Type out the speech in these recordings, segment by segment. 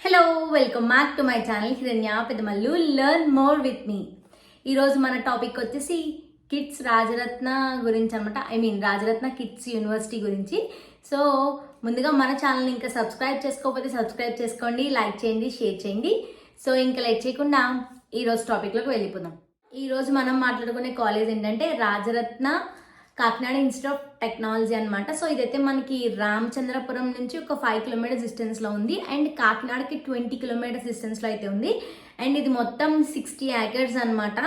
Hello welcome back to my channel హిరణ్య Peddamallu learn more with me. ఈరోజు మన topic వచ్చేసి కిడ్స్ రాజరత్న గురించి అనమాట. రాజరత్న కిడ్స్ యూనివర్సిటీ గురించి. సో ముందుగా మన ఛానల్ని ఇంకా సబ్స్క్రైబ్ చేసుకోకపోతే సబ్స్క్రైబ్ చేసుకోండి, లైక్ చేయండి, షేర్ చేయండి. సో ఇంకా లేట్ చేయకుండా ఈరోజు టాపిక్లోకి వెళ్ళిపోదాం. ఈరోజు మనం మాట్లాడుకునే కాలేజ్ ఏంటంటే Rajaratna Kakinada institute of technology అనమాట. సో ఇదైతే మనకి రామచంద్రపురం నుంచి ఒక 5 కిలోమీటర్స్ డిస్టెన్స్లో ఉంది అండ్ కాకినాడకి 20 కిలోమీటర్స్ డిస్టెన్స్లో అయితే ఉంది. అండ్ ఇది మొత్తం 60 acres అనమాట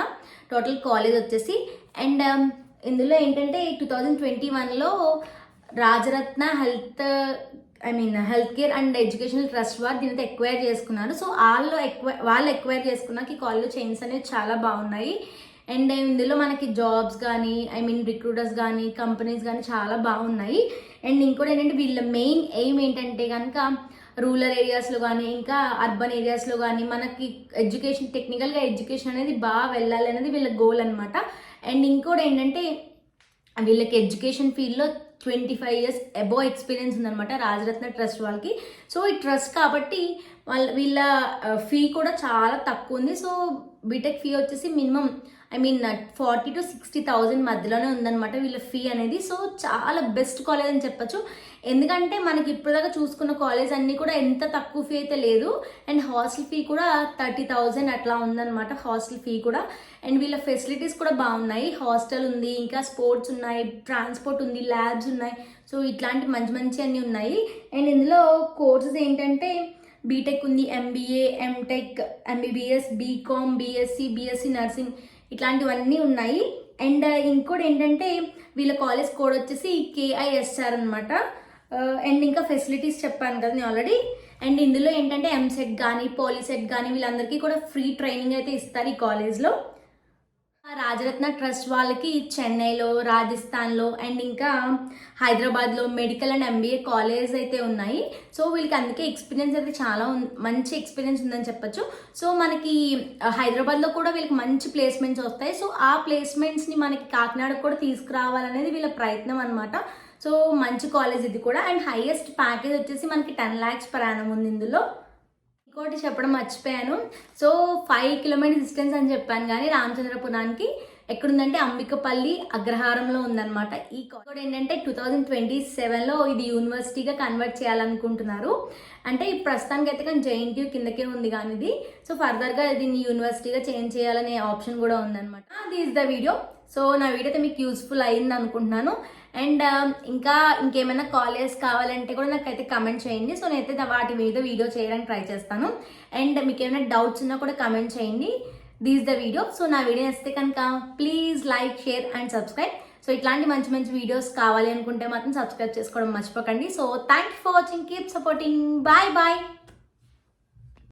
టోటల్ కాలేజ్ వచ్చేసి. అండ్ ఇందులో ఏంటంటే 2021లో Rajaratna health care and educational trust వారు దీనితో ఎక్వైర్ చేసుకున్నారు. సో వాళ్ళు ఎక్వైర్ చేసుకున్నాక ఈ కాలేజ్ చైన్స్ అనేవి చాలా బాగున్నాయి. అండ్ ఇందులో మనకి జాబ్స్ కానీ రిక్రూటర్స్ కానీ కంపెనీస్ కానీ చాలా బాగున్నాయి. అండ్ ఇంకోటి ఏంటంటే వీళ్ళ మెయిన్ ఎయిమ్ ఏంటంటే కనుక రూరల్ ఏరియాస్లో కానీ ఇంకా అర్బన్ ఏరియాస్లో కానీ మనకి టెక్నికల్గా ఎడ్యుకేషన్ అనేది బాగా వెళ్ళాలి అనేది వీళ్ళ గోల్ అనమాట. అండ్ ఇంకోటి ఏంటంటే వీళ్ళకి ఎడ్యుకేషన్ ఫీల్డ్లో 25 years అబోవ్ ఎక్స్పీరియన్స్ ఉందన్నమాట రాజరత్న ట్రస్ట్ వాళ్ళకి. సో ఈ ట్రస్ట్ కాబట్టి వీళ్ళ ఫీ కూడా చాలా తక్కువ ఉంది. సో బీటెక్ ఫీ వచ్చేసి మినిమం 40,000 to 60,000 మధ్యలోనే ఉందన్నమాట వీళ్ళ ఫీ అనేది. సో చాలా బెస్ట్ కాలేజ్ అని చెప్పచ్చు. ఎందుకంటే మనకి ఇప్పటిదాకా చూసుకున్న కాలేజ్ అన్నీ కూడా ఎంత తక్కువ ఫీ అయితే లేదు. అండ్ హాస్టల్ ఫీ కూడా 30,000 అట్లా ఉందన్నమాట హాస్టల్ ఫీ కూడా. అండ్ వీళ్ళ ఫెసిలిటీస్ కూడా బాగున్నాయి. హాస్టల్ ఉంది, ఇంకా స్పోర్ట్స్ ఉన్నాయి, ట్రాన్స్పోర్ట్ ఉంది, ల్యాబ్స్ ఉన్నాయి. సో ఇట్లాంటి మంచి అన్నీ ఉన్నాయి. అండ్ ఇందులో కోర్సెస్ ఏంటంటే బీటెక్ ఉంది, MBA, MTech, MBBS, BCom, BSc nursing ఇట్లాంటివన్నీ ఉన్నాయి. అండ్ ఇంకోటి ఏంటంటే వీళ్ళ కాలేజ్ కోడ్ వచ్చేసి KISR అనమాట. అండ్ ఇంకా ఫెసిలిటీస్ చెప్పాను కదా నేను ఆల్రెడీ. అండ్ ఇందులో ఏంటంటే ఎంసెట్ కానీ పాలిసెట్ కానీ వీళ్ళందరికీ కూడా ఫ్రీ ట్రైనింగ్ అయితే ఇస్తారు ఈ కాలేజ్లో. రాజరత్న ట్రస్ట్ వాళ్ళకి చెన్నైలో, రాజస్థాన్లో అండ్ ఇంకా హైదరాబాద్లో మెడికల్ అండ్ MBA కాలేజ్ అయితే ఉన్నాయి. సో వీళ్ళకి అందుకే ఎక్స్పీరియన్స్ అయితే చాలా మంచి ఎక్స్పీరియన్స్ ఉందని చెప్పొచ్చు. సో మనకి హైదరాబాద్లో కూడా వీళ్ళకి మంచి ప్లేస్మెంట్స్ వస్తాయి. సో ఆ ప్లేస్మెంట్స్ని మనకి కాకినాడకు కూడా తీసుకురావాలనేది వీళ్ళ ప్రయత్నం అనమాట. సో మంచి కాలేజ్ ఇది కూడా. అండ్ హైయెస్ట్ ప్యాకేజ్ వచ్చేసి మనకి 10 lakhs per annum ఉంది ఇందులో. ఇంకోటి చెప్పడం మర్చిపోయాను. సో 5 kilometers డిస్టెన్స్ అని చెప్పాను కానీ రామచంద్రపురానికి ఎక్కడుందంటే అంబికపల్లి అగ్రహారంలో ఉందన్నమాట. ఈ కాలేజ్ ఏంటంటే 2027లో ఇది యూనివర్సిటీగా కన్వర్ట్ చేయాలనుకుంటున్నారు. అంటే ఈ ప్రస్తుతానికి అయితే కానీ JNTU కిందకే ఉంది కానీ ఇది. సో ఫర్దర్గా దీన్ని యూనివర్సిటీగా చేంజ్ చేయాలనే ఆప్షన్ కూడా ఉందన్నమాట. This the video. సో నా వీడియో అయితే మీకు యూస్ఫుల్ అయింది అనుకుంటున్నాను. అండ్ ఇంకేమైనా కాలేజ్ కావాలంటే కూడా నాకైతే కమెంట్ చేయండి. సో నేనైతే వాటి మీద వీడియో చేయడానికి ట్రై చేస్తాను. అండ్ మీకు ఏమైనా డౌట్స్ ఉన్నా కూడా కమెంట్ చేయండి. This the video. సో నా వీడియో నచ్చితే కనుక please like, share and subscribe. So ఇట్లాంటి మంచి వీడియోస్ కావాలి అనుకుంటే మాత్రం సబ్స్క్రైబ్ చేసుకోవడం మర్చిపోకండి. So thank you for watching. Keep supporting. Bye.